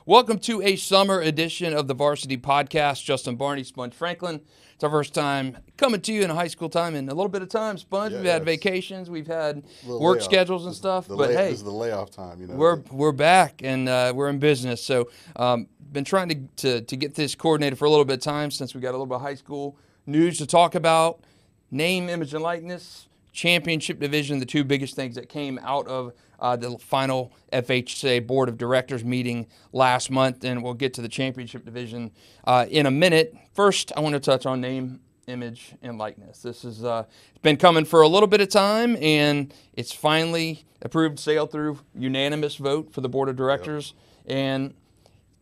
Welcome to a summer edition of the Varsity Podcast. Justin, Barney, Sponge Franklin. It's our first time coming to you in a high school time in a little bit of time, Sponge. We've had vacations, we've had work schedules and stuff, but hey, this is the layoff time. We're back and we're in business. So, been trying to get this coordinated for a little bit of time since we got a little bit of high school news to talk about. Name, image, and likeness, championship division, the two biggest things that came out of the final FHSAA Board of Directors meeting last month, and we'll get to the championship division in a minute. First, I want to touch on name, image, and likeness. This is it's been coming for a little bit of time, and it's finally approved, sailed through unanimous vote for the Board of Directors, and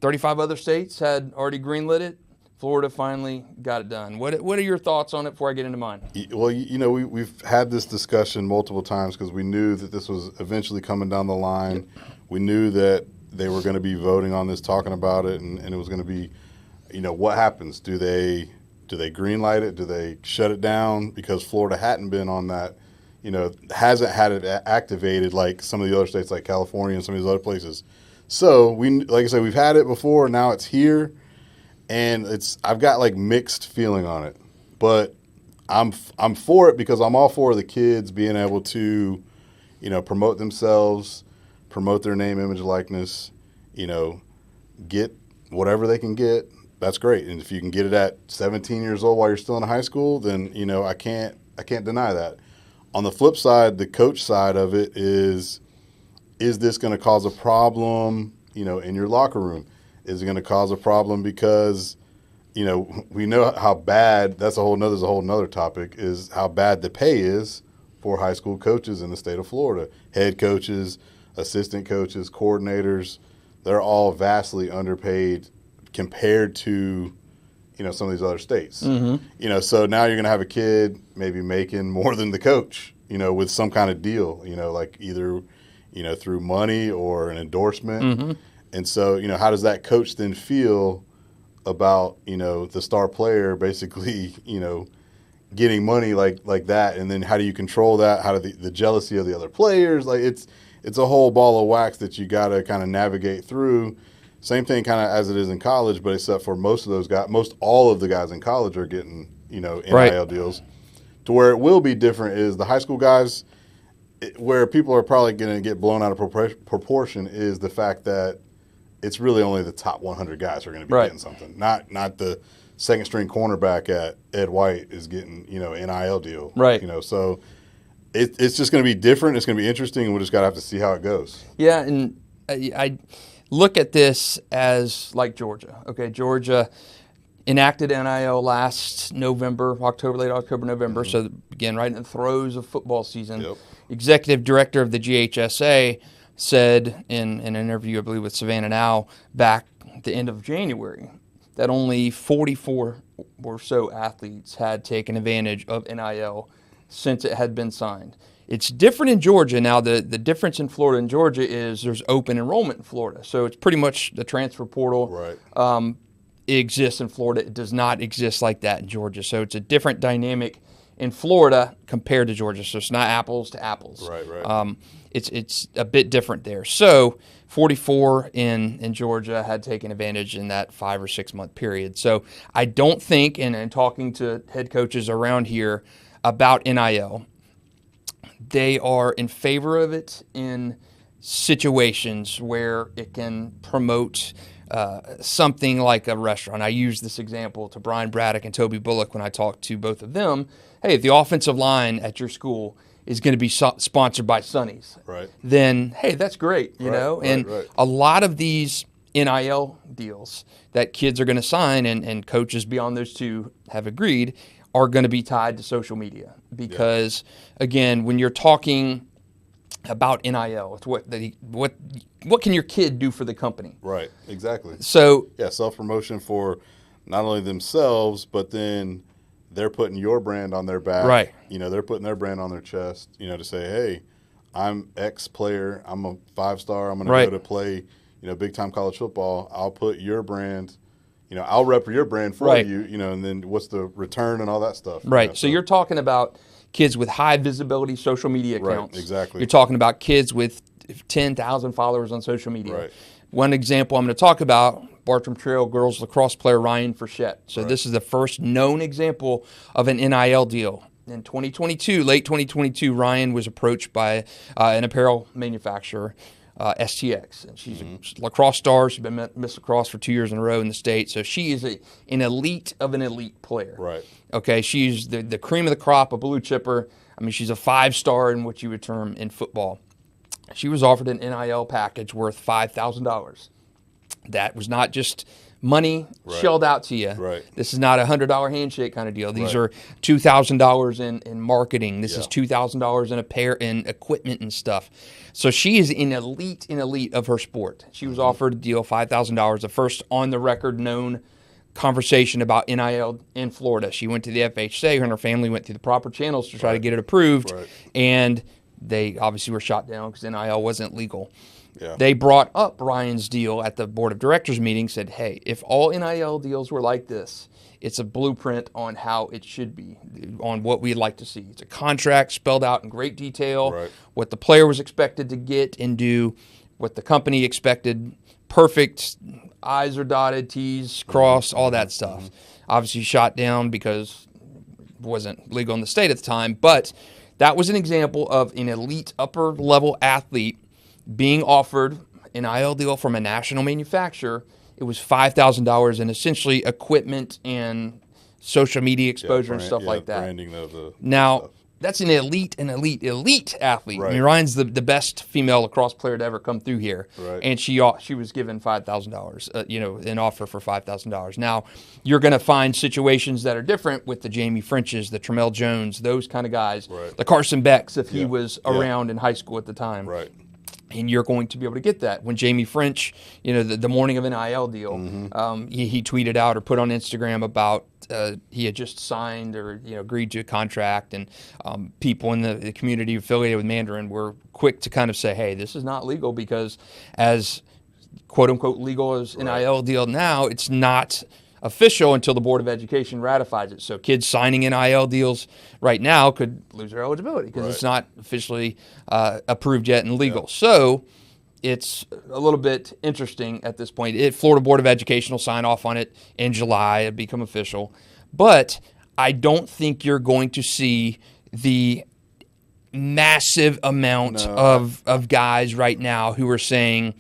35 other states had already greenlit it. Florida finally got it done. What are your thoughts on it before I get into mine? Well, we've had this discussion multiple times because we knew that this was eventually coming down the line. Yep. We knew that they were going to be voting on this, talking about it, and it was going to be, what happens? Do they green-light it? Do they shut it down? Because Florida hadn't been on that, hasn't had it activated like some of the other states like California and some of these other places. So, like I said, we've had it before. Now it's here. And I've got like mixed feeling on it, but I'm for it because I'm all for the kids being able to, promote themselves, promote their name, image, likeness, get whatever they can get. That's great. And if you can get it at 17 years old while you're still in high school, then I can't deny that. On the flip side, the coach side of it is this going to cause a problem, in your locker room? Is it going to cause a problem because, we know how bad, there's a whole nother topic, is how bad the pay is for high school coaches in the state of Florida. Head coaches, assistant coaches, coordinators, they're all vastly underpaid compared to, some of these other states. Mm-hmm. So now you're going to have a kid maybe making more than the coach, with some kind of deal, like either, through money or an endorsement. Mm-hmm. And so, how does that coach then feel about, the star player basically, getting money like that? And then how do you control that? How do the jealousy of the other players? Like it's a whole ball of wax that you got to kind of navigate through. Same thing kind of as it is in college, but except for most all of the guys in college are getting, NIL right. deals. To where it will be different is the high school guys, where people are probably going to get blown out of proportion is the fact that it's really only the top 100 guys who are going to be getting something. Not the second string cornerback at Ed White is getting, NIL deal. Right. So it's just going to be different. It's going to be interesting, and we'll just got to have to see how it goes. Yeah, and I look at this as like Georgia. Okay, Georgia enacted NIL last November, late October, November. Mm-hmm. So again, right in the throes of football season. Yep. Executive director of the FHSAA said in an interview, I believe, with Savannah Now back at the end of January, that only 44 or so athletes had taken advantage of NIL since it had been signed. It's different in Georgia. Now, the difference in Florida and Georgia is there's open enrollment in Florida. So it's pretty much the transfer portal. Right. It exists in Florida. It does not exist like that in Georgia. So it's a different dynamic in Florida compared to Georgia. So it's not apples to apples. Right. It's a bit different there. So 44 in Georgia had taken advantage in that 5 or 6 month period. So I don't think, and talking to head coaches around here about NIL, they are in favor of it in situations where it can promote something like a restaurant. I use this example to Brian Braddock and Toby Bullock when I talked to both of them. Hey, if the offensive line at your school is going to be sponsored by Sonny's, right, then, hey, that's great, know? And a lot of these NIL deals that kids are going to sign and coaches beyond those two have agreed are going to be tied to social media. Because, again, when you're talking about NIL, it's what can your kid do for the company? Right, exactly. So self-promotion for not only themselves, but then they're putting your brand on their back. Right. They're putting their brand on their chest, to say, hey, I'm X player. I'm a 5-star. I'm going to go to play, big-time college football. I'll put your brand, I'll rep your brand for you, and then what's the return and all that stuff. Right. So you're talking about kids with high visibility social media accounts. Right, exactly. You're talking about kids with 10,000 followers on social media. Right. One example I'm going to talk about, Bartram Trail girls lacrosse player Ryan Frechette. So Right. this is the first known example of an NIL deal. In 2022, late 2022, Ryan was approached by an apparel manufacturer, STX. And she's a lacrosse star. She's been Miss Lacrosse for 2 years in a row in the state. So she is an elite of an elite player. Right. Okay, she's the cream of the crop, a blue chipper. I mean, she's a 5-star in what you would term in football. She was offered an NIL package worth $5,000. That was not just money shelled out to you. Right. This is not a $100 handshake kind of deal. These Right. are $2,000 in marketing. This Yeah. is $2,000 in equipment and stuff. So she is an elite of her sport. She was offered a deal, $5,000, the first on the record known conversation about NIL in Florida. She went to the FHSAA. Her and her family went through the proper channels to try to get it approved, and they obviously were shot down because NIL wasn't legal. Yeah. They brought up Ryan's deal at the board of directors meeting, said, hey, if all NIL deals were like this, it's a blueprint on how it should be, on what we'd like to see. It's a contract spelled out in great detail, what the player was expected to get and do, what the company expected, perfect, I's are dotted, T's crossed, all that stuff. Obviously shot down because it wasn't legal in the state at the time, but that was an example of an elite upper-level athlete being offered an NIL deal from a national manufacturer. It was $5,000 in essentially equipment and social media exposure and stuff like that. Branding of the now, stuff. That's an elite athlete. Right. I mean, Ryan's the best female lacrosse player to ever come through here, Right. and she was given $5,000. An offer for $5,000. Now, you're going to find situations that are different with the Jamie Frenches, the Tremel Jones, those kind of guys, the Carson Becks, if he was around in high school at the time. Right. And you're going to be able to get that. When Jamie French, the morning of an NIL deal, he tweeted out or put on Instagram about he had just signed or agreed to a contract, and people in the community affiliated with Mandarin were quick to kind of say, hey, this is not legal, because as quote unquote legal as NIL deal now, it's not official until the Board of Education ratifies it. So kids signing NIL deals right now could lose their eligibility because it's not officially approved yet and legal. So it's a little bit interesting at this point. Florida Board of Education will sign off on it in July. It'll become official. But I don't think you're going to see the massive amount of guys right now who are saying,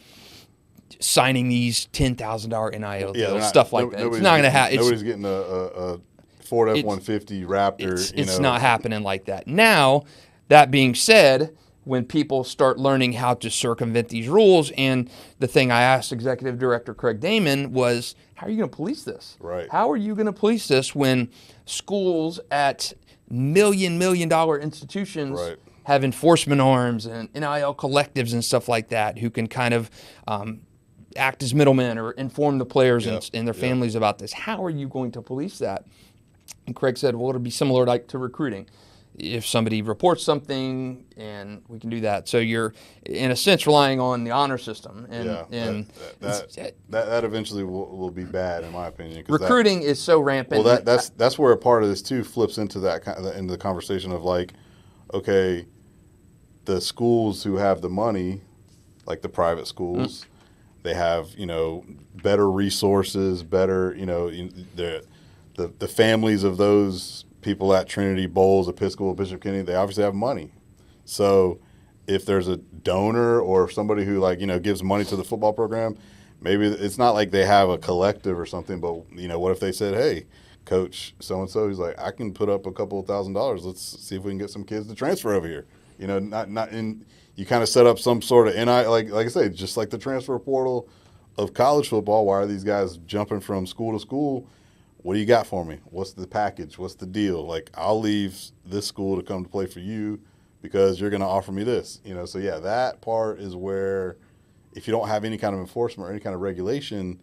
signing these $10,000 NIL deals, stuff like that. It's not going to happen. Nobody's getting a Ford F-150 Raptor. It's not happening like that. Now, that being said, when people start learning how to circumvent these rules, and the thing I asked Executive Director Craig Damon was, how are you going to police this? Right. How are you going to police this when schools at million dollar institutions have enforcement arms and NIL collectives and stuff like that who can kind of act as middlemen or inform the players and their families about this? How are you going to police that? And Craig said, well, it'll be similar to recruiting. If somebody reports something, and we can do that. So you're, in a sense, relying on the honor system. And that eventually will be bad, in my opinion. Recruiting is so rampant. Well, that's where a part of this too flips into into the conversation of like, okay, the schools who have the money, like the private schools, they have better resources, better the families of those people at Trinity, Bowles, Episcopal, Bishop Kennedy, they obviously have money. So if there's a donor or somebody who gives money to the football program, maybe it's not like they have a collective or something, but what if they said, hey, Coach so-and-so, he's like, I can put up a couple of $1,000s. Let's see if we can get some kids to transfer over here. Not in, you kind of set up some sort of like I say, just like the transfer portal of college football. Why are these guys jumping from school to school? What do you got for me? What's the package? What's the deal? Like, I'll leave this school to come to play for you because you're going to offer me this. So yeah, that part is where if you don't have any kind of enforcement or any kind of regulation,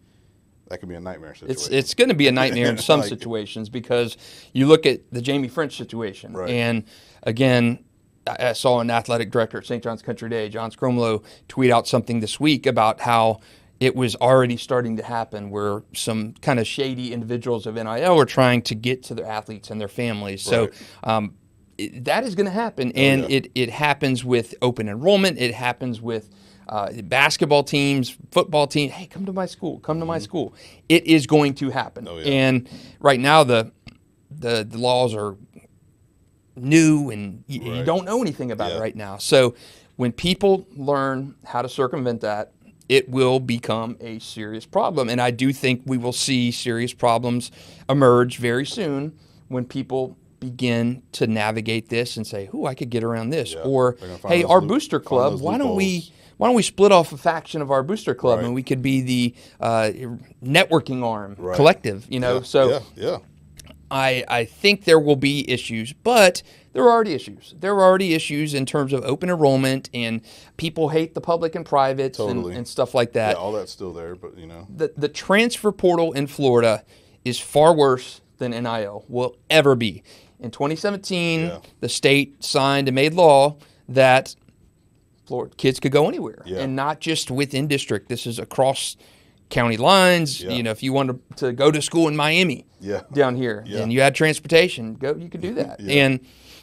that could be a nightmare situation. It's going to be a nightmare in some situations, because you look at the Jamie French situation. And again, I saw an athletic director at St. John's Country Day, John Scromlow, tweet out something this week about how it was already starting to happen where some kind of shady individuals of NIL were trying to get to their athletes and their families. So that is going to happen, and it happens with open enrollment. It happens with basketball teams, football teams. Hey, come to my school. Come to my school. It is going to happen. And right now the laws are new, and you don't know anything about it right now. So when people learn how to circumvent that, it will become a serious problem. And I do think we will see serious problems emerge very soon when people begin to navigate this and say, I could get around this. Or, hey, our booster club, why don't we split off a faction of our booster club and we could be the networking arm, collective, I think there will be issues, but there are already issues. There are already issues in terms of open enrollment, and people hate the public and privates and stuff like that. Yeah, all that's still there, but The transfer portal in Florida is far worse than NIL will ever be. In 2017, the state signed and made law that Florida kids could go anywhere, and not just within district. This is across county lines. If you wanted to go to school in Miami down here and you had transportation, you could do that. And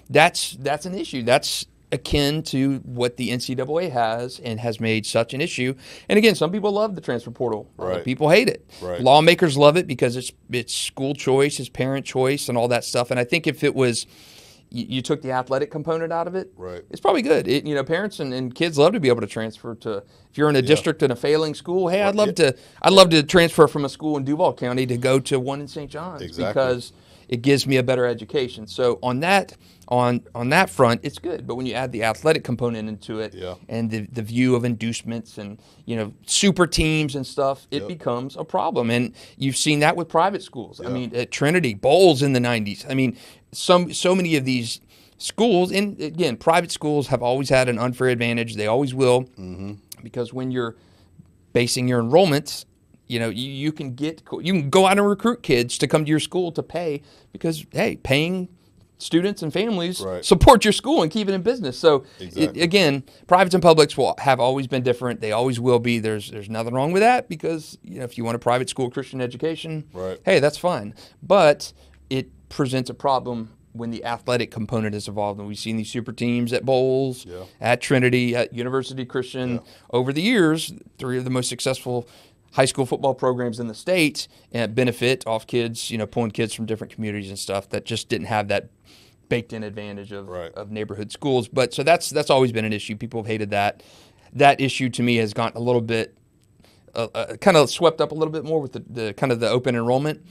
that's an issue. That's akin to what the NCAA has and has made such an issue. And again, some people love the transfer portal. Other people hate it. Lawmakers love it because it's school choice, it's parent choice, and all that stuff. And I think if it was, you took the athletic component out of it, it's probably good. Parents and kids love to be able to transfer to. If you're in a district in a failing school, hey, I'd love to transfer from a school in Duval County to go to one in St. John's because it gives me a better education. So on that front, it's good. But when you add the athletic component into it and the view of inducements and super teams and stuff, it becomes a problem. And you've seen that with private schools. I mean, at Trinity, Bowles in the 90s. I mean, so many of these schools, and again, private schools have always had an unfair advantage. They always will, because when you're basing your enrollments, you can go out and recruit kids to come to your school to pay because, hey, paying students and families support your school and keep it in business. So again, privates and publics have always been different. They always will be. There's nothing wrong with that because if you want a private school Christian education, hey, that's fine. But it presents a problem when the athletic component is involved. And we've seen these super teams at Bowles, at Trinity, at University Christian. Over the years, 3 of the most successful high school football programs in the state benefit off kids, pulling kids from different communities and stuff that just didn't have that baked-in advantage of neighborhood schools. But so that's always been an issue. People have hated that. That issue to me has gotten a little bit kind of swept up a little bit more with the kind of the open enrollment.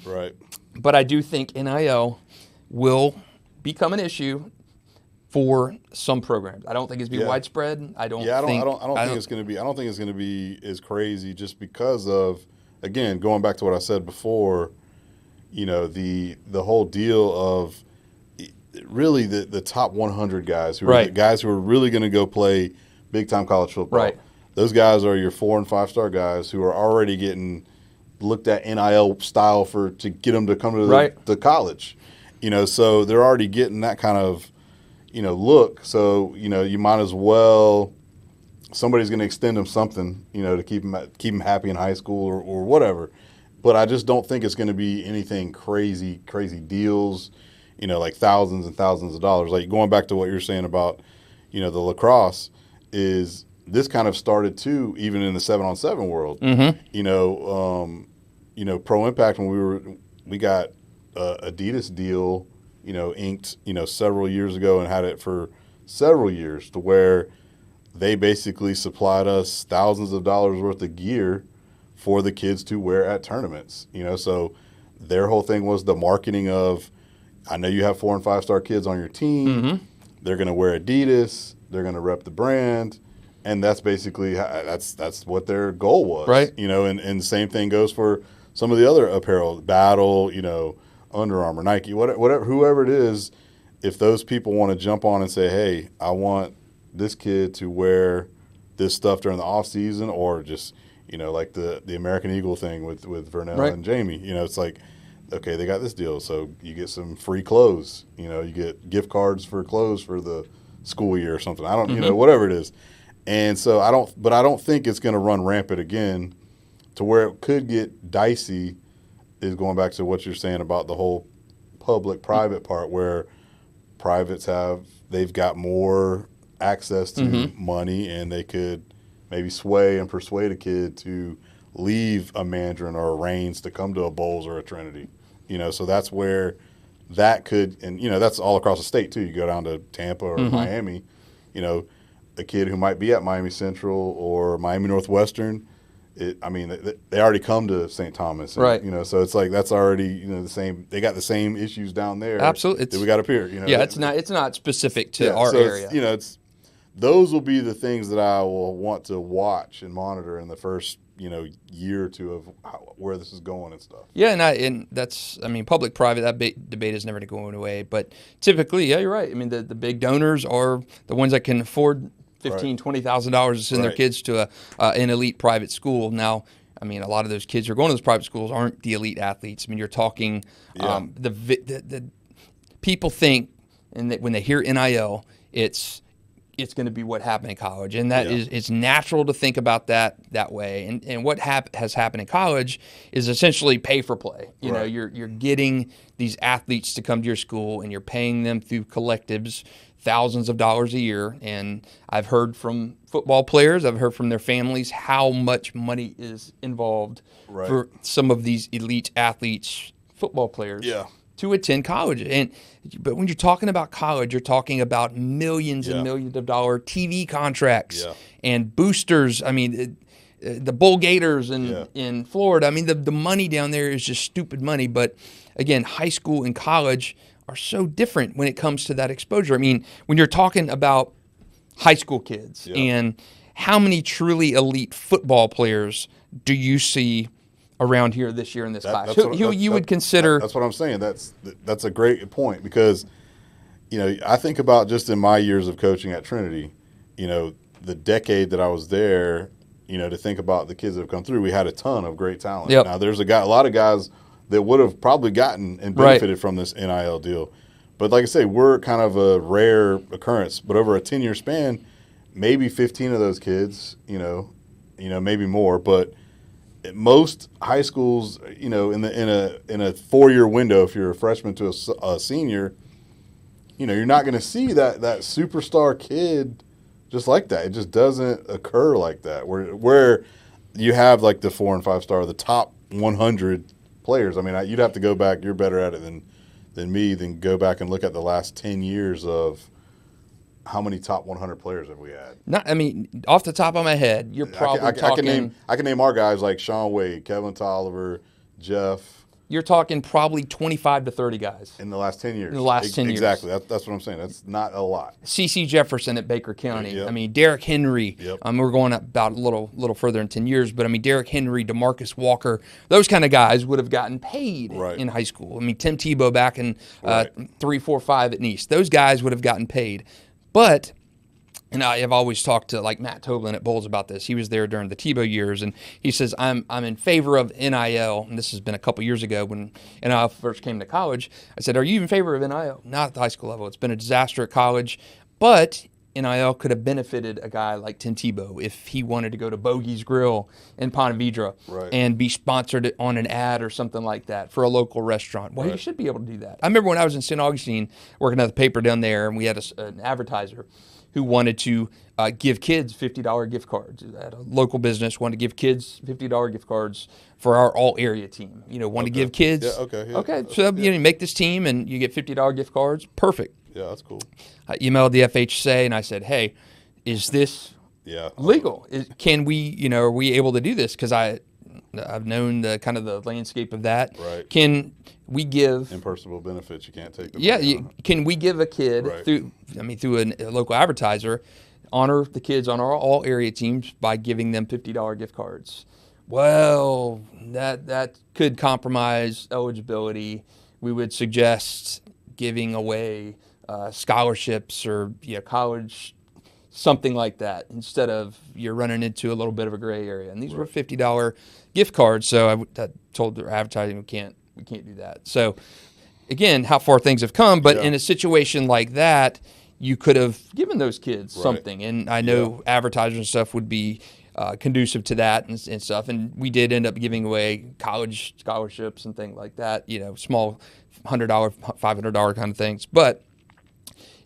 But I do think NIL will become an issue for some programs. I don't think it's going to be widespread. I don't think it's going to be as crazy just because of, again, going back to what I said before, the whole deal of really the top 100 guys who are the guys who are really going to go play big time college football. Those guys are your 4- and 5-star guys who are already getting looked at NIL style to get them to come to the college. So they're already getting that kind of look. So you might as well, somebody's going to extend them something to keep them happy in high school or whatever. But I just don't think it's going to be anything crazy deals, like thousands and thousands of dollars. Like going back to what you're saying about the lacrosse, is this kind of started too, even in the 7-on-7 world. Pro Impact, when we got Adidas deal, inked, several years ago and had it for several years to where they basically supplied us thousands of dollars worth of gear for the kids to wear at tournaments. So their whole thing was the marketing of, I know you have 4- and 5-star kids on your team. They're going to wear Adidas. They're going to rep the brand. And that's basically, that's what their goal was. And the same thing goes for some of the other apparel, Battle, Under Armour, Nike, whatever, whoever it is. If those people want to jump on and say, hey, I want this kid to wear this stuff during the off season, or just, like the American Eagle thing with Vernell and Jamie, it's like, okay, they got this deal. So you get some free clothes, you get gift cards for clothes for the school year or something. I don't, whatever it is. And so I don't think it's going to run rampant again to where it could get dicey. Is going back to what you're saying about the whole public-private part, where privates they've got more access to Mm-hmm. money, and they could maybe sway and persuade a kid to leave a Mandarin or a Reigns to come to a Bowles or a Trinity. So that's where that could, and that's all across the state too. You go down to Tampa or Mm-hmm. Miami, a kid who might be at Miami Central or Miami Northwestern. They already come to St. Thomas, and, Right. So it's like that's already the same. They got the same issues down there. Absolutely. That we got up here. Yeah, it's not specific to our so area. It's those will be the things that I will want to watch and monitor in the first year or two of where this is going and stuff. Yeah, and that's public-private, that debate is never going to go away. But typically, yeah, you're right. The big donors are the ones that can afford $15,000-$20,000 to send their kids to an elite private school. Now, a lot of those kids who are going to those private schools aren't the elite athletes. You're talking the people think, and that when they hear NIL, it's going to be what happened in college, and that is it's natural to think about that way. And what has happened in college is essentially pay for play. You're getting these athletes to come to your school, and you're paying them through collectives thousands of dollars a year. And I've heard from football players, I've heard from their families how much money is involved for some of these elite athletes, football players. To attend college. But when you're talking about college, you're talking about millions and millions of dollar TV contracts and boosters. The Bull Gators in Florida. The money down there is just stupid money. But again, high school and college are so different when it comes to that exposure. When you're talking about high school kids and how many truly elite football players do you see around here this year in this class? Who you would consider? That's what I'm saying. That's a great point, because I think about just in my years of coaching at Trinity, the decade that I was there, to think about the kids that have come through, we had a ton of great talent. Now there's a lot of guys that would have probably gotten and benefited from this NIL deal, but like I say, we're kind of a rare occurrence. But over a 10-year span, maybe 15 of those kids, maybe more, but most high schools, in a 4-year window, if you're a freshman to a senior, you're not going to see that superstar kid just like that. It just doesn't occur like that. Where you have like the 4 and 5 star, the top 100 players. You'd have to go back. You're better at it than me. Then go back and look at the last 10 years of how many top 100 players have we had? Off the top of my head, you're probably talking. I can name our guys like Sean Wade, Kevin Tolliver, Jeff. You're talking probably 25 to 30 guys. In the last 10 years. In the last 10 years. Exactly. That's what I'm saying. That's not a lot. C.C. Jefferson at Baker County. Derrick Henry. We're going up about a little further in 10 years, but Derrick Henry, DeMarcus Walker, those kind of guys would have gotten paid in high school. Tim Tebow back in 3, 4, 5 at Nice. Those guys would have gotten paid. But, and I have always talked to like Matt Toblin at Bowles about this. He was there during the Tebow years, and he says, I'm in favor of NIL. And this has been a couple years ago when NIL first came to college. I said, are you in favor of NIL? Not at the high school level. It's been a disaster at college. But NIL could have benefited a guy like Tim Tebow if he wanted to go to Bogey's Grill in Ponte Vedra and be sponsored on an ad or something like that for a local restaurant. Well, he should be able to do that. I remember when I was in St. Augustine working at the paper down there, and we had an advertiser who wanted to give kids $50 gift cards. At a local business, wanted to give kids $50 gift cards for our all-area team. Want to give kids. So you make this team and you get $50 gift cards. Perfect. Yeah, that's cool. I emailed the FHSAA and I said, hey, is this legal? Can we, are we able to do this? Because I've known the kind of the landscape of that. Can we give impersonal benefits? You can't take them. Can we give a kid through a local advertiser, honor the kids on our all area teams by giving them $50 gift cards? Well, that could compromise eligibility. We would suggest giving away scholarships or college, something like that, instead of you're running into a little bit of a gray area. And these were $50 gift cards, so I told the advertising we can't do that. So again, how far things have come, but in a situation like that, you could have given those kids something. And I know advertisers and stuff would be conducive to that and stuff. And we did end up giving away college scholarships and things like that, small $100, $500 kind of things. But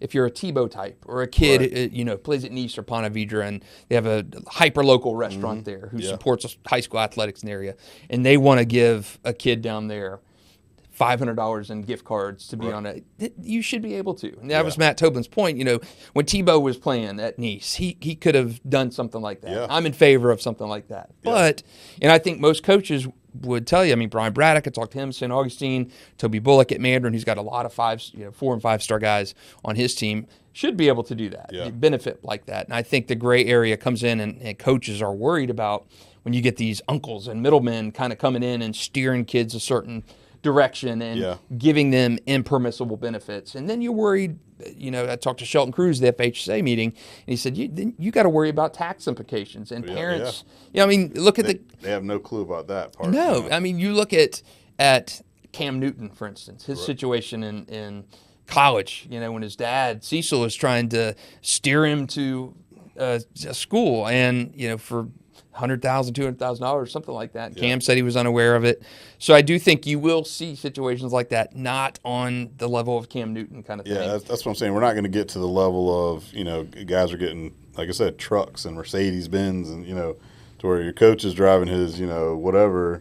if you're a Tebow type or a kid, Right. plays at Nice or Ponte Vedra, and they have a hyper local restaurant there who supports high school athletics in the area, and they want to give a kid down there $500 in gift cards to be on it, you should be able to. And that was Matt Tobin's point. When Tebow was playing at Nice, he could have done something like that. Yeah. I'm in favor of something like that. But, and I think most coaches would tell you, Brian Braddock, I talked to him, St. Augustine, Toby Bullock at Mandarin, who's got a lot of 4 and 5-star guys on his team, should be able to do that, benefit like that. And I think the gray area comes in, and coaches are worried about when you get these uncles and middlemen kind of coming in and steering kids a certain direction and giving them impermissible benefits. And then you're worried, I talked to Shelton Cruz at the FHSAA meeting, and he said, you got to worry about tax implications and parents. Look at they have no clue about that part. No, you look at Cam Newton, for instance, his situation in college, when his dad, Cecil, was trying to steer him to a school and, for $100,000, $200,000, something like that. Cam said he was unaware of it. So I do think you will see situations like that, not on the level of Cam Newton kind of thing. Yeah, that's what I'm saying. We're not going to get to the level of, guys are getting, like I said, trucks and Mercedes-Benz and, to where your coach is driving his, whatever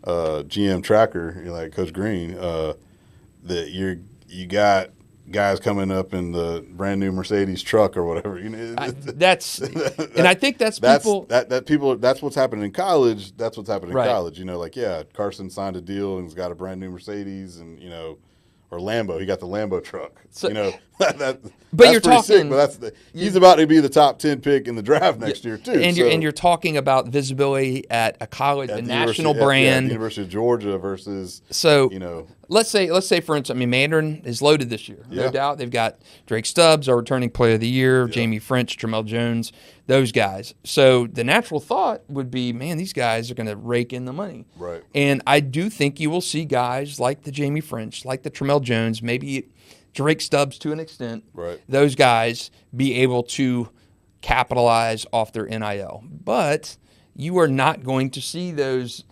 GM tracker, like Coach Green, that you got guys coming up in the brand new Mercedes truck or whatever. And I think that's people. That's what's happening in college. That's what's happening in college. Carson signed a deal and he's got a brand new Mercedes and or Lambo. He got the Lambo truck. So, that's you're pretty sick. Talking. But he's about to be the top 10 pick in the draft next year too. And you're talking about visibility at a college, a national brand, the University of Georgia versus. So let's say for instance, Mandarin is loaded this year, no doubt. They've got Drake Stubbs, our returning player of the year, Jamie French, Tramel Jones, those guys. So the natural thought would be, man, these guys are going to rake in the money. Right. And I do think you will see guys like the Jamie French, like the Tramel Jones, maybe Drake Stubbs to an extent, those guys be able to capitalize off their NIL. But you are not going to see those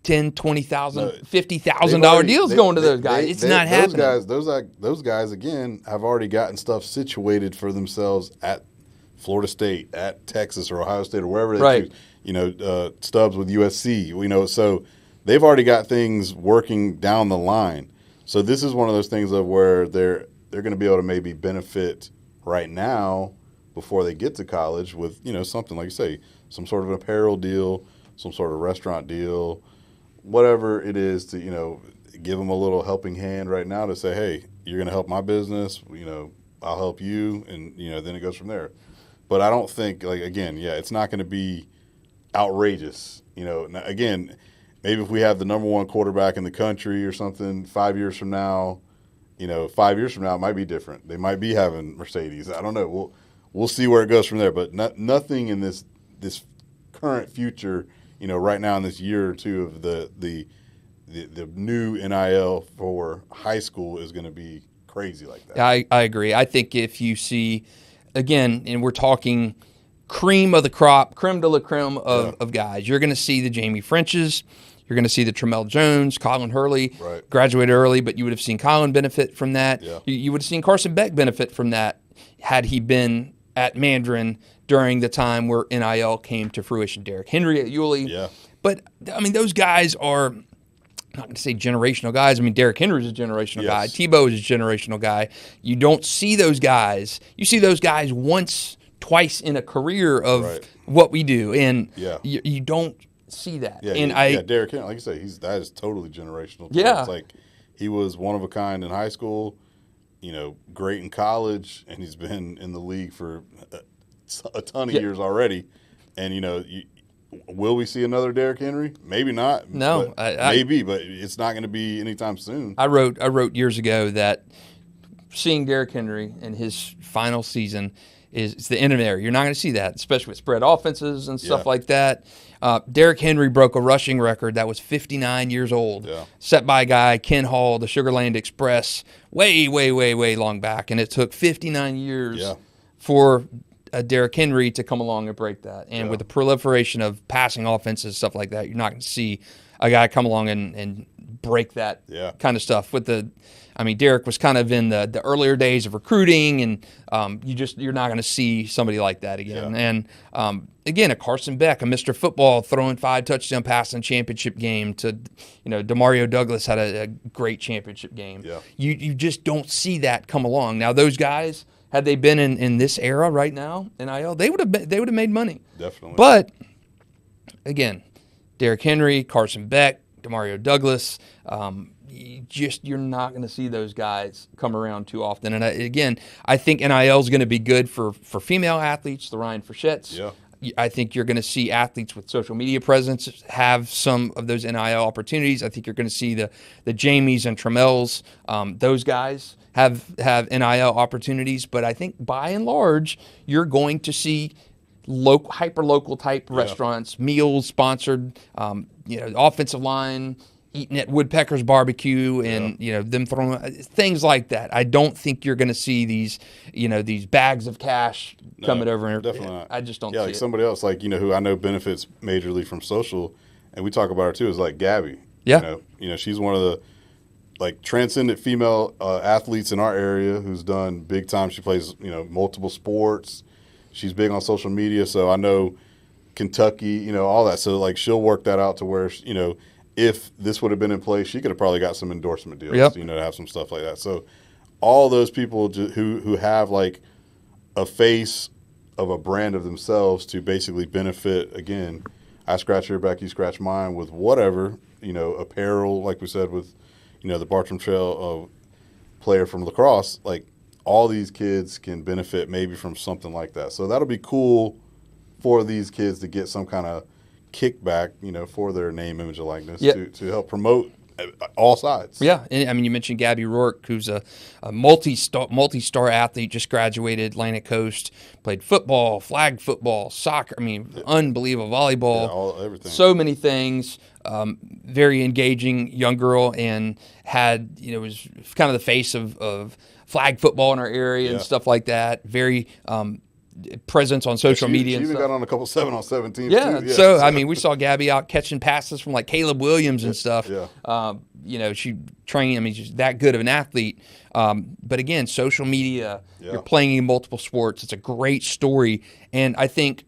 $10,000, $20,000, $50,000 deals going to those guys. It's not happening. Those guys, again, have already gotten stuff situated for themselves at Florida State, at Texas or Ohio State or wherever they choose. Stubbs with USC. So they've already got things working down the line. So this is one of those things of where they're going to be able to maybe benefit right now before they get to college with, something like you say, some sort of an apparel deal, some sort of restaurant deal, whatever it is to, give them a little helping hand right now to say, hey, you're going to help my business, I'll help you, and, then it goes from there. But I don't think, it's not going to be outrageous. Again, maybe if we have the number one quarterback in the country or something 5 years from now, 5 years from now, it might be different. They might be having Mercedes. I don't know. We'll see where it goes from there. But nothing in this current future, right now in this year or two of the new NIL for high school is going to be crazy like that. I agree. I think if you see, again, and we're talking cream of the crop, creme de la creme of guys, you're going to see the Jamie Frenches. You're going to see the Tramel Jones, Colin Hurley, graduated early, but you would have seen Colin benefit from that. Yeah. You would have seen Carson Beck benefit from that had he been at Mandarin during the time where NIL came to fruition. Derrick Henry at Yulee. Yeah. But, those guys are, I'm not going to say generational guys. Derrick Henry is a generational guy. Tebow is a generational guy. You don't see those guys. You see those guys once, twice in a career of what we do. And you don't see that. Derrick Henry, like you say, that is totally generational. Yeah. It's like he was one of a kind in high school, great in college, and he's been in the league for a ton of years already. And, will we see another Derrick Henry? Maybe not. No. Maybe, but it's not going to be anytime soon. I wrote years ago that seeing Derrick Henry in his final season is the end of the era. You're not going to see that, especially with spread offenses and stuff like that. Derrick Henry broke a rushing record that was 59 years old, set by a guy, Ken Hall, the Sugar Land Express, way, way, way, way long back. And it took 59 years for Derrick Henry to come along and break that. And with the proliferation of passing offenses, stuff like that, you're not going to see a guy come along and break that kind of stuff. With the I mean, Derek was kind of in the earlier days of recruiting, and you're not going to see somebody like that again. Yeah. And again, a Carson Beck, a Mr. Football, throwing 5 touchdown passes in championship game. To Demario Douglas had a great championship game. Yeah. You just don't see that come along. Now those guys, had they been in this era right now, NIL, they would have made money. Definitely. But again, Derrick Henry, Carson Beck, Demario Douglas, you're not going to see those guys come around too often. And I think NIL is going to be good for female athletes, the Ryan Freshetts. Yeah. I think you're going to see athletes with social media presence have some of those NIL opportunities. I think you're going to see the Jamies and Tramels, those guys have NIL opportunities. But I think by and large, you're going to see hyper-local type restaurants, meals sponsored, offensive line, eating at Woodpecker's Barbecue, and them throwing things like that. I don't think you're going to see these bags of cash coming over. And definitely not. I just don't. Yeah, see like it. somebody else, who I know benefits majorly from social, and we talk about her too, is like Gabby. Yeah. She's one of the transcendent female athletes in our area who's done big time. She plays multiple sports. She's big on social media, so I know Kentucky, all that. So she'll work that out to where if this would have been in place, she could have probably got some endorsement deals, to have some stuff like that. So all those people who have a face of a brand of themselves to basically benefit, again, I scratch your back, you scratch mine with whatever, apparel, like we said with, the Bartram Trail player from lacrosse, all these kids can benefit maybe from something like that. So that'll be cool for these kids to get some kind of kickback, for their name, image, and likeness to help promote all sides. Yeah, and I mean, you mentioned Gabby Rourke, who's a multi-star athlete, just graduated Atlantic Coast, played football, flag football, soccer. I mean, unbelievable volleyball, everything. So many things. Very engaging young girl, and was kind of the face of flag football in our area and stuff like that. Very presence on social media. She even got on a couple 7-on-7 teams. Yeah, too. so I mean, we saw Gabby out catching passes from Caleb Williams and stuff. Yeah. She trained. I mean, she's that good of an athlete. But again, social media. Yeah. You're playing in multiple sports. It's a great story, and I think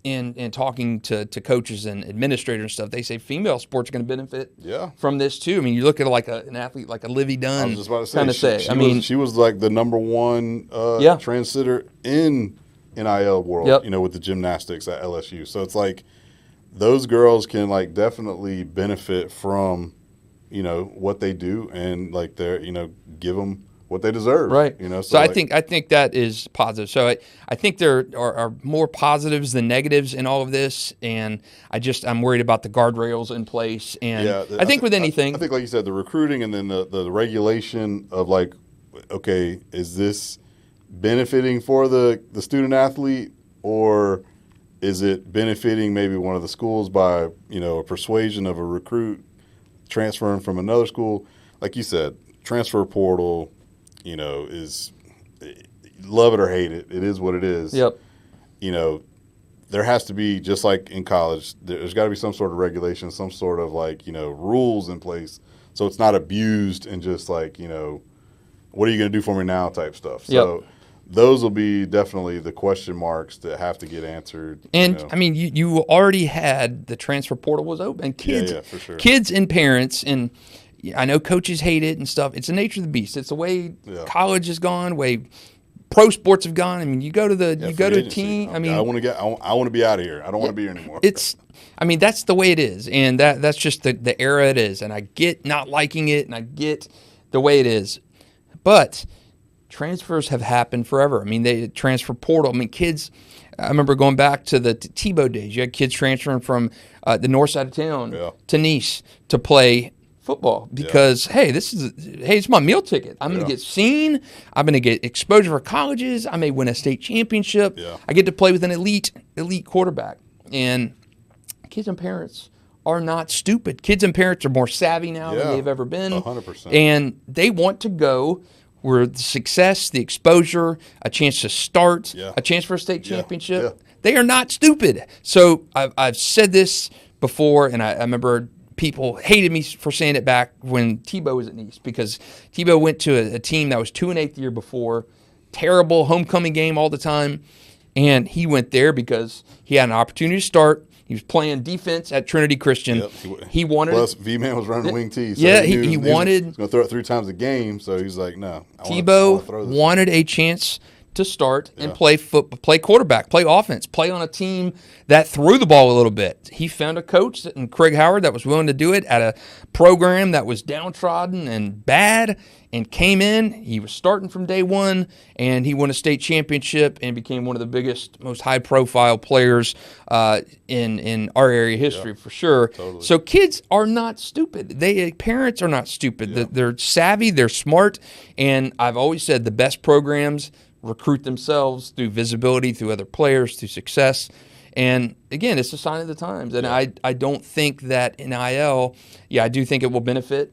in talking to coaches and administrators and stuff, they say female sports are going to benefit from this too. I mean, you look at an athlete like a Livy Dunn. I was just about to say, she was the number one transgender in NIL world, with the gymnastics at LSU. So it's those girls can definitely benefit from, what they do, and they're, give them what they deserve. Right. So I think that is positive. So I think there are more positives than negatives in all of this, and I'm worried about the guardrails in place. And I think with anything, I think like you said, the recruiting and then the regulation of okay, is this benefiting for the student athlete, or is it benefiting maybe one of the schools by a persuasion of a recruit transferring from another school? Like you said, transfer portal, is love it or hate it. It is what it is. Yep. There has to be, just like in college, there's got to be some sort of regulation, some sort of rules in place, so it's not abused and just what are you going to do for me now type stuff. So those will be definitely the question marks that have to get answered. And I mean, you already had the transfer portal was open. Kids, for sure. Kids and parents, and I know coaches hate it and stuff. It's the nature of the beast. It's the way college has gone, way pro sports have gone. I mean, you go to a team. I mean, I want to be out of here. I don't want to be here anymore. That's the way it is, and that's just the era it is. And I get not liking it, and I get the way it is, but transfers have happened forever. I mean, the transfer portal. I mean, kids. I remember going back to the Tebow days. You had kids transferring from the north side of town to Nice to play football because it's my meal ticket. I'm going to get seen. I'm going to get exposure for colleges. I may win a state championship. I get to play with an elite quarterback. And kids and parents are not stupid. Kids and parents are more savvy now than they've ever been. 100%. And they want to go where the success, the exposure, a chance to start, a chance for a state championship. They are not stupid. So I've said this before, and I remember people hated me for saying it back when Tebow was at Nice, because Tebow went to a team that was 2-8 the year before, terrible homecoming game all the time, and he went there because he had an opportunity to start. He was playing defense at Trinity Christian. Yep. He wanted. Plus, V-Man was running wing T. So yeah, he wanted. He was going to throw it 3 times a game, so he's like, no. Tebow wanted a chance to start and play quarterback, play offense, play on a team that threw the ball a little bit. He found a coach, and Craig Howard, that was willing to do it at a program that was downtrodden and bad, and came in. He was starting from day one, and he won a state championship and became one of the biggest, most high-profile players in our area history, for sure. Totally. So kids are not stupid. Parents are not stupid. Yeah. They're savvy, they're smart, and I've always said the best programs recruit themselves through visibility, through other players, through success. And again, it's a sign of the times. And I don't think that NIL, I do think it will benefit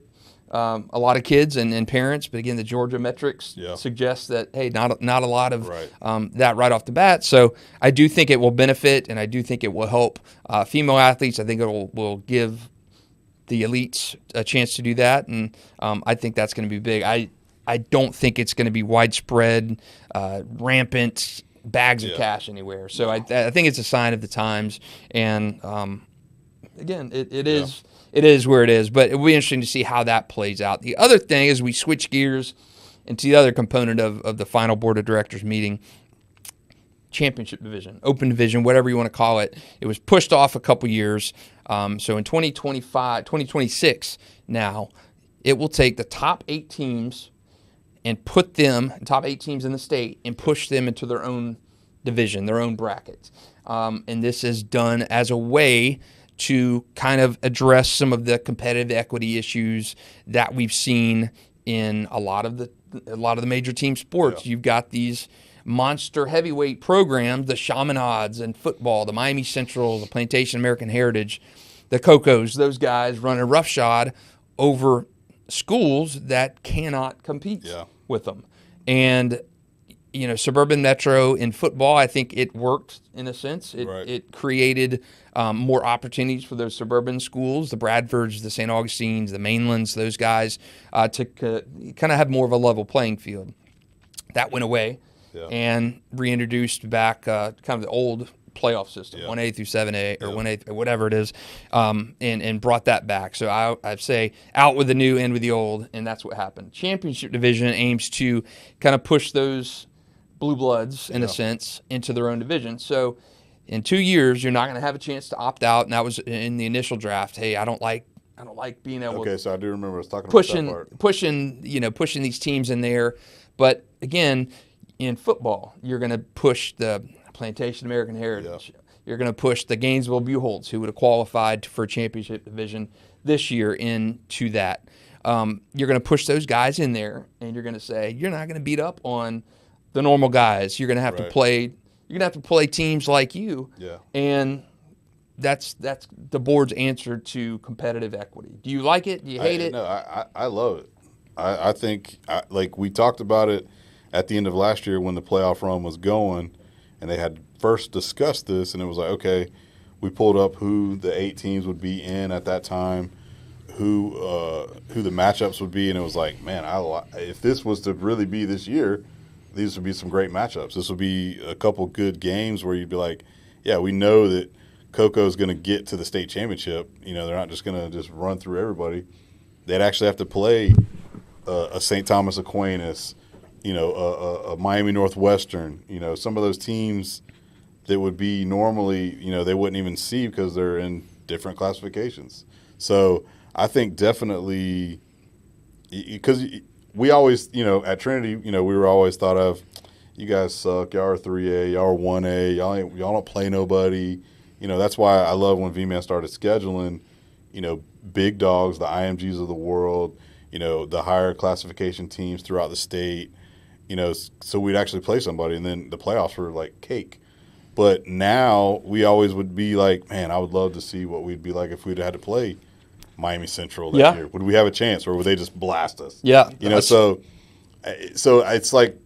a lot of kids and parents. But again, the Georgia metrics suggest that, hey, not a lot of that right off the bat. So I do think it will benefit, and I do think it will help female athletes. I think it will give the elites a chance to do that. And I think that's going to be big. I don't think it's going to be widespread, rampant bags of cash anywhere. So I think it's a sign of the times. And again, it is where it is. But it will be interesting to see how that plays out. The other thing is we switch gears into the other component of the final board of directors meeting. Championship division, open division, whatever you want to call it. It was pushed off a couple years. So in 2026 now, it will take the top 8 teams and put them, top 8 teams in the state, and push them into their own division, their own bracket. And this is done as a way to kind of address some of the competitive equity issues that we've seen in a lot of the major team sports. You've got these monster heavyweight programs, the Chaminades in football, the Miami Central, the Plantation American Heritage, the Cocos, those guys running roughshod over schools that cannot compete with them. And suburban metro in football, I think it worked in a sense. It created more opportunities for those suburban schools, the Bradfords, the St. Augustines, the Mainlands, those guys, to kind of have more of a level playing field. That went away and reintroduced back kind of the old playoff system, 1A through 7A or 1A, whatever it is, and brought that back. So I'd say out with the new, in with the old, and that's what happened. Championship division aims to kind of push those blue bloods, in a sense, into their own division. So in 2 years, you're not going to have a chance to opt out, and that was in the initial draft. Hey, I don't like being able to. Okay, so I do remember us talking about that part. Pushing these teams in there. But again, in football, you're going to push the Plantation American Heritage. You're going to push the Gainesville Buchholz, who would have qualified for a championship division this year, into that. You're going to push those guys in there, and you're going to say you're not going to beat up on the normal guys. You're going to have to play. You're going to have to play teams like you. And that's the board's answer to competitive equity. Do you like it? Do you hate it? No, I love it. I think like we talked about it at the end of last year when the playoff run was going. And they had first discussed this, and it was like, okay, we pulled up who the 8 teams would be in at that time, who the matchups would be, and it was like, man, if this was to really be this year, these would be some great matchups. This would be a couple good games where you'd be like, yeah, we know that Coco's going to get to the state championship. They're not just going to just run through everybody. They'd actually have to play a St. Thomas Aquinas, a Miami Northwestern, some of those teams that would be normally, they wouldn't even see because they're in different classifications. So I think definitely, because we always, at Trinity, we were always thought of, you guys suck, y'all are 3A, y'all are 1A, y'all don't play nobody. That's why I love when V-Man started scheduling, big dogs, the IMGs of the world, the higher classification teams throughout the state. So we'd actually play somebody, and then the playoffs were like cake. But now we always would be like, man, I would love to see what we'd be like if we'd had to play Miami Central that year. Would we have a chance, or would they just blast us? So it's like,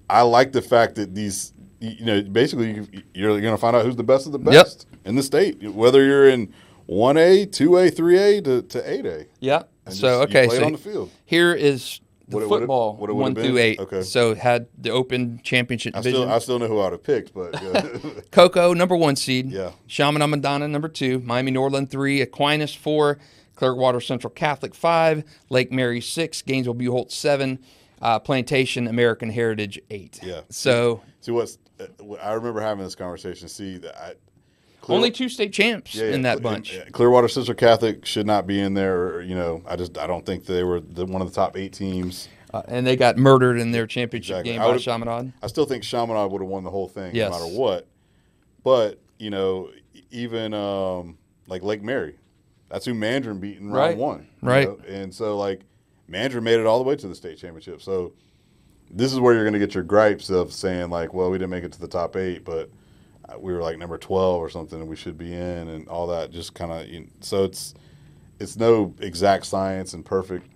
I like the fact that these, basically you're going to find out who's the best of the best in the state. Whether you're in 1A, 2A, 3A to 8A. Yeah. And So just, you played so on the field. here is the What it football would've 1 been? through 8. Okay. So it had the Open Championship division. I still know who I would have picked, but yeah. Cocoa, number 1 seed. Yeah. Chaminade Madonna, number 2. Miami Norland, 3. Aquinas, 4. Clearwater Central Catholic, 5. Lake Mary, 6. Gainesville Buchholz, 7. Plantation American Heritage, 8. Yeah. So See I remember having this conversation. See that only 2 state champs in that bunch. Clearwater Central Catholic should not be in there. Or, I don't think they were one of the top 8 teams. And they got murdered in their championship game by Chaminade. I still think Chaminade would have won the whole thing Yes. no matter what. But, even like Lake Mary, that's who Mandarin beat in round 1. Right. And so, Mandarin made it all the way to the state championship. So this is where you're going to get your gripes of saying, well, we didn't make it to the top 8, but we were number 12 or something and we should be in and all that. Just kind of so it's no exact science and perfect.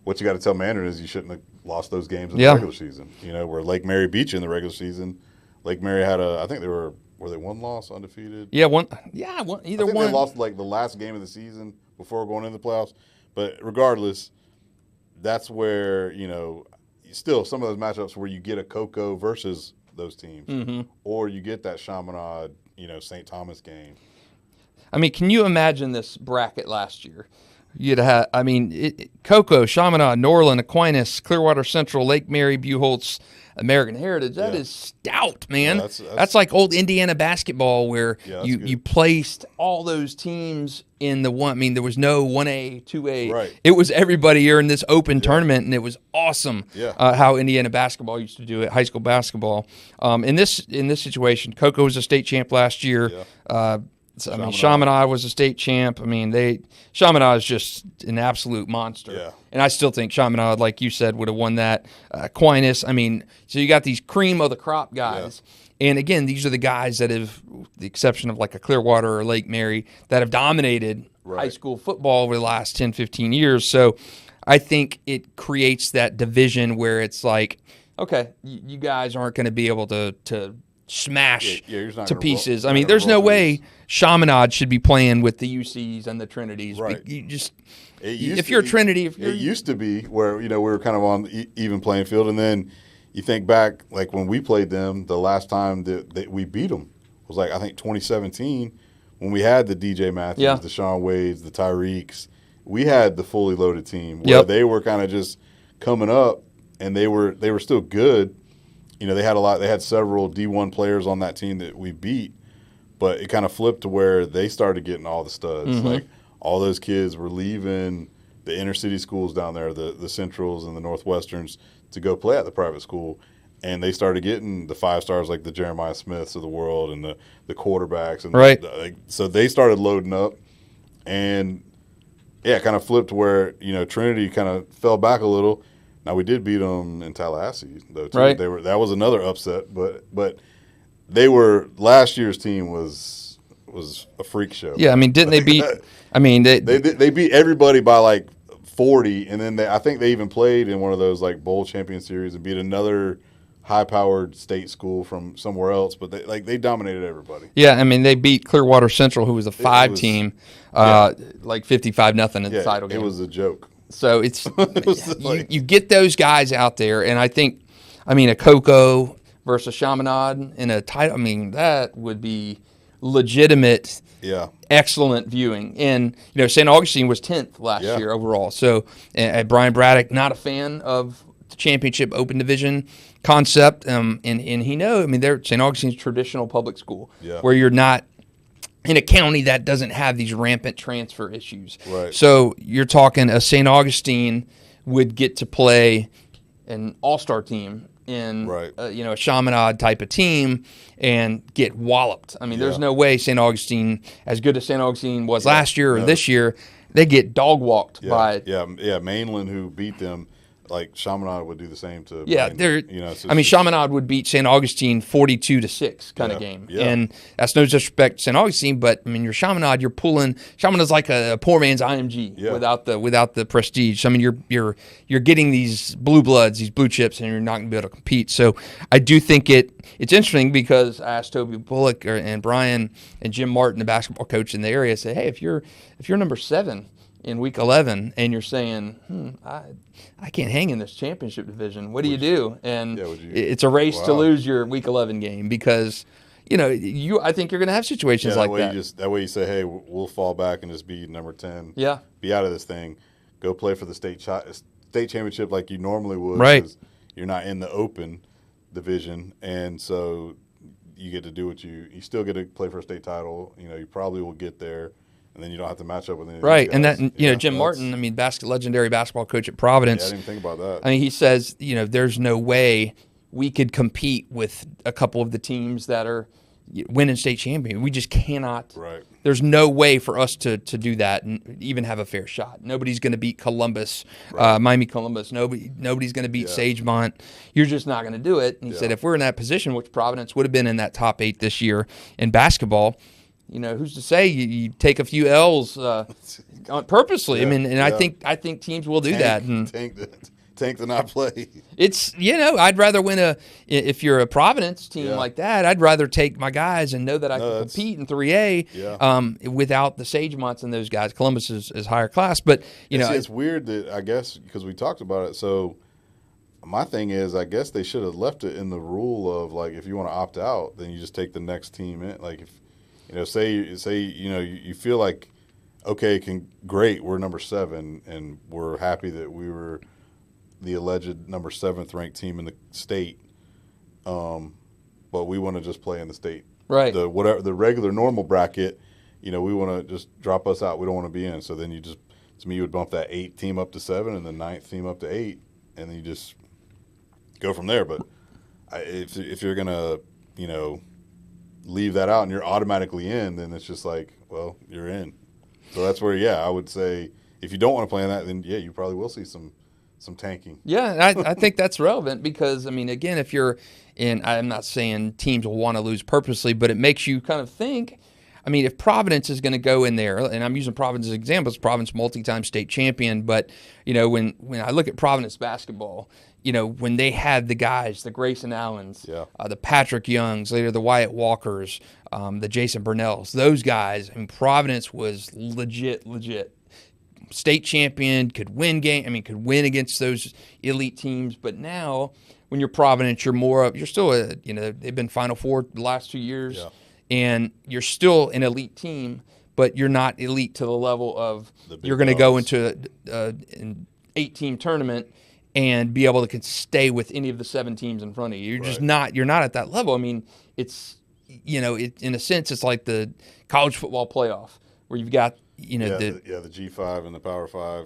What you got to tell Mandarin is you shouldn't have lost those games in the regular season. Where Lake Mary beat you in the regular season. Lake Mary had I think were they 1 loss, undefeated? Yeah, one. Either I think one. They lost the last game of the season before going into the playoffs. But regardless, that's where still some of those matchups where you get a Cocoa versus those teams, or you get that Chaminade, St. Thomas game. I mean, can you imagine this bracket last year? You'd have, Cocoa, Chaminade, Norland, Aquinas, Clearwater Central, Lake Mary, Buchholz, American Heritage. That is stout, man. Yeah, that's like old Indiana basketball where good. you placed all those teams in the one. I mean, there was no 1A, 2A. Right. It was everybody here in this open tournament, and it was awesome how Indiana basketball used to do it, high school basketball. In this situation, Cocoa was a state champ last year. Yeah. Chaminade was a state champ. Chaminade is just an absolute monster. Yeah. And I still think Chaminade, like you said, would have won that. Aquinas, so you got these cream of the crop guys. Yeah. And again, these are the guys that have, the exception of a Clearwater or Lake Mary, that have dominated high school football over the last 10, 15 years. So I think it creates that division where it's okay, you guys aren't going to be able to smash to pieces. There's no way Chaminade should be playing with the UCs and the Trinities. Right. If you're a Trinity, it used to be where we were kind of on even playing field, and then you think back when we played them, the last time that we beat them was I think 2017 when we had the DJ Matthews, the Sean Wades, the Tyreeks. We had the fully loaded team where they were kind of just coming up, and they were still good. They had several D1 players on that team that we beat, but it kind of flipped to where they started getting all the studs. All those kids were leaving the inner city schools down there, the Centrals and the Northwesterns, to go play at the private school. And they started getting the 5-stars like the Jeremiah Smiths of the world and the quarterbacks. And so they started loading up. And, it kind of flipped to where, Trinity kind of fell back a little. Now, we did beat them in Tallahassee, though, too. Right. That was another upset. But they were – last year's team was a freak show. Yeah, didn't they beat – They beat everybody by 40, and then I think they even played in one of those bowl champion series and beat another high-powered state school from somewhere else. But they dominated everybody. Yeah, they beat Clearwater Central, who was a 5 team, 55-0 in the title game. It was a joke. So it's you get those guys out there, and I think, a Cocoa versus Chaminade in a title, that would be legitimate, excellent viewing. And St. Augustine was 10th last year overall. So Brian Braddock, not a fan of the championship open division concept, and he knows. They're St. Augustine's traditional public school, where you're not in a county that doesn't have these rampant transfer issues. Right. So you're talking a St. Augustine would get to play an all-star team in a Chaminade type of team and get walloped. There's no way St. Augustine, as good as St. Augustine was last year or this year, they get dog walked by. Mainland, who beat them, like Chaminade would do the same to Yeah, Blaine, they're. you know. So I mean, Chaminade would beat St. Augustine 42-6 kind of game, and that's no disrespect to St. Augustine, but I mean, you're Chaminade. You're pulling. Chaminade's like a poor man's IMG without the prestige. I mean, you're getting these blue bloods, these blue chips, and you're not going to be able to compete. So I do think it's interesting because I asked Toby Bullock and Brian and Jim Martin, the basketball coach in the area, say, hey, if you're number 7 in week 11 and you're saying, I can't hang in this championship division, what do you do? And it's a race to lose your week 11 game because, I think you're going to have situations like that. That way you say, hey, we'll fall back and just be number 10. Yeah. Be out of this thing. Go play for the state championship like you normally would. Right. 'Cause you're not in the open division. And so you get to do what you still get to play for a state title. You probably will get there. And then you don't have to match up with any right, of these guys. And that Jim Martin, I mean, legendary basketball coach at Providence. Yeah, I didn't think about that. I mean, he says, there's no way we could compete with a couple of the teams that are winning state champion. We just cannot. Right. There's no way for us to do that and even have a fair shot. Nobody's going to beat Columbus, Miami Columbus. Nobody's going to beat Sagemont. You're just not going to do it. And he said, if we're in that position, which Providence would have been in that top 8 this year in basketball, who's to say you take a few L's purposely? I mean, and I think teams will do that. And tank to not play. It's I'd rather win if you're a Providence team like that. I'd rather take my guys and know that I can compete in 3A without the Sagemonts and those guys. Columbus is higher class, but it's weird that I guess because we talked about it. So my thing is, I guess they should have left it in the rule of like if you want to opt out, then you just take the next team in. Like if. Say you feel like, okay, great, we're number 7, and we're happy that we were the alleged number 7th ranked team in the state, but we want to just play in the state, right? The regular normal bracket, we want to just drop us out. We don't want to be in. So then you would bump that 8 team up to 7 and the 9th team up to 8, and then you just go from there. But if you're gonna, leave that out and you're automatically in, then it's just like, well, you're in. So that's where, I would say if you don't want to play in that, then you probably will see some tanking. Yeah, I think that's relevant because, I mean, again, if you're in, I'm not saying teams will want to lose purposely, but it makes you kind of think, I mean, if Providence is going to go in there, and I'm using Providence as an example, it's Providence multi-time state champion, but, when I look at Providence basketball, when they had the guys, the Grayson Allens, the Patrick Youngs, later the Wyatt Walkers, the Jason Burnells, those guys, I mean, Providence was legit. State champion, could win against those elite teams. But now, when you're Providence, you're still they've been Final Four the last 2 years, and you're still an elite team, but you're not elite to the level of you're going to go into an 8-team tournament and be able to stay with any of the 7 teams in front of you. You're just not. You're not at that level. I mean, it's in a sense, it's like the college football playoff where you've got the G5 and the Power 5.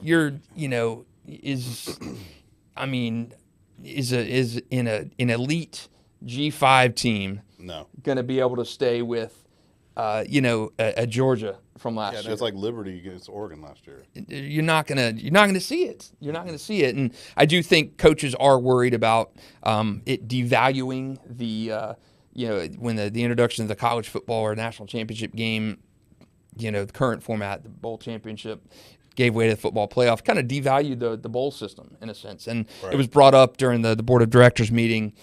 Is an elite G5 team going to be able to stay with a Georgia from last year? It's like Liberty against Oregon last year. You're not gonna see it. You're not gonna see it, and I do think coaches are worried about it devaluing the when the introduction of the college football or national championship game, the current format, the bowl championship, gave way to the football playoff, kind of devalued the bowl system in a sense, and it was brought up during the board of directors meeting.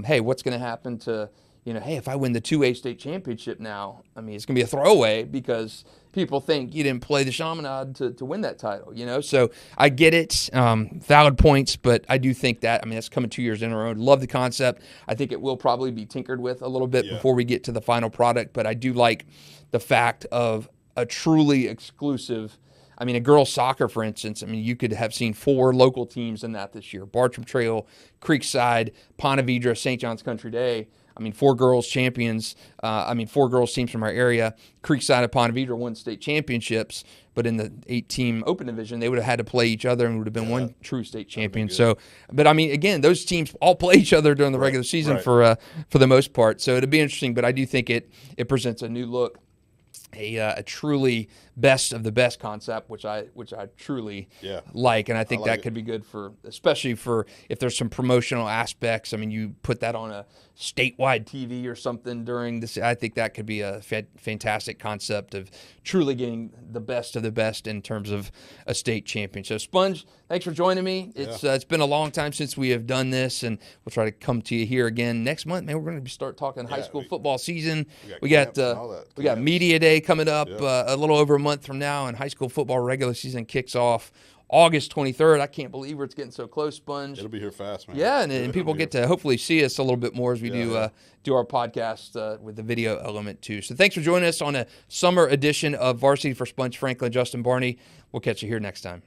Hey, what's going to happen to hey, if I win the 2A state championship now, I mean, it's going to be a throwaway because people think you didn't play the Chaminade to win that title, So I get it, valid points, but I do think that, I mean, that's coming 2 years in a row. Love the concept. I think it will probably be tinkered with a little bit before we get to the final product, but I do like the fact of a truly exclusive, I mean, a girls' soccer, for instance, I mean, you could have seen 4 local teams in that this year. Bartram Trail, Creekside, Ponte Vedra, St. John's Country Day. I mean, 4 girls champions. 4 girls teams from our area. Creekside and Ponte Vedra won state championships, but in the 8-team open division, they would have had to play each other and would have been one true state champion. So, but I mean, again, those teams all play each other during the regular season for the most part. So it'll be interesting, but I do think it presents a new look a truly best of the best concept, which I truly like, and I think that could be good for, especially for if there's some promotional aspects. I mean, you put that on a statewide TV or something during this. I think that could be a fantastic concept of truly getting the best of the best in terms of a state champion. So, Sponge, thanks for joining me. It's been a long time since we have done this, and we'll try to come to you here again next month. Man, we're going to start talking high school football season. We got media day coming up a little over a month from now, and high school football regular season kicks off August 23rd. I can't believe it's getting so close, Sponge. It'll be here fast, man. Yeah, and people get to hopefully see us a little bit more as we do our podcast with the video element too. So thanks for joining us on a summer edition of Varsity for Sponge Franklin. Justin, Barney, we'll catch you here next time.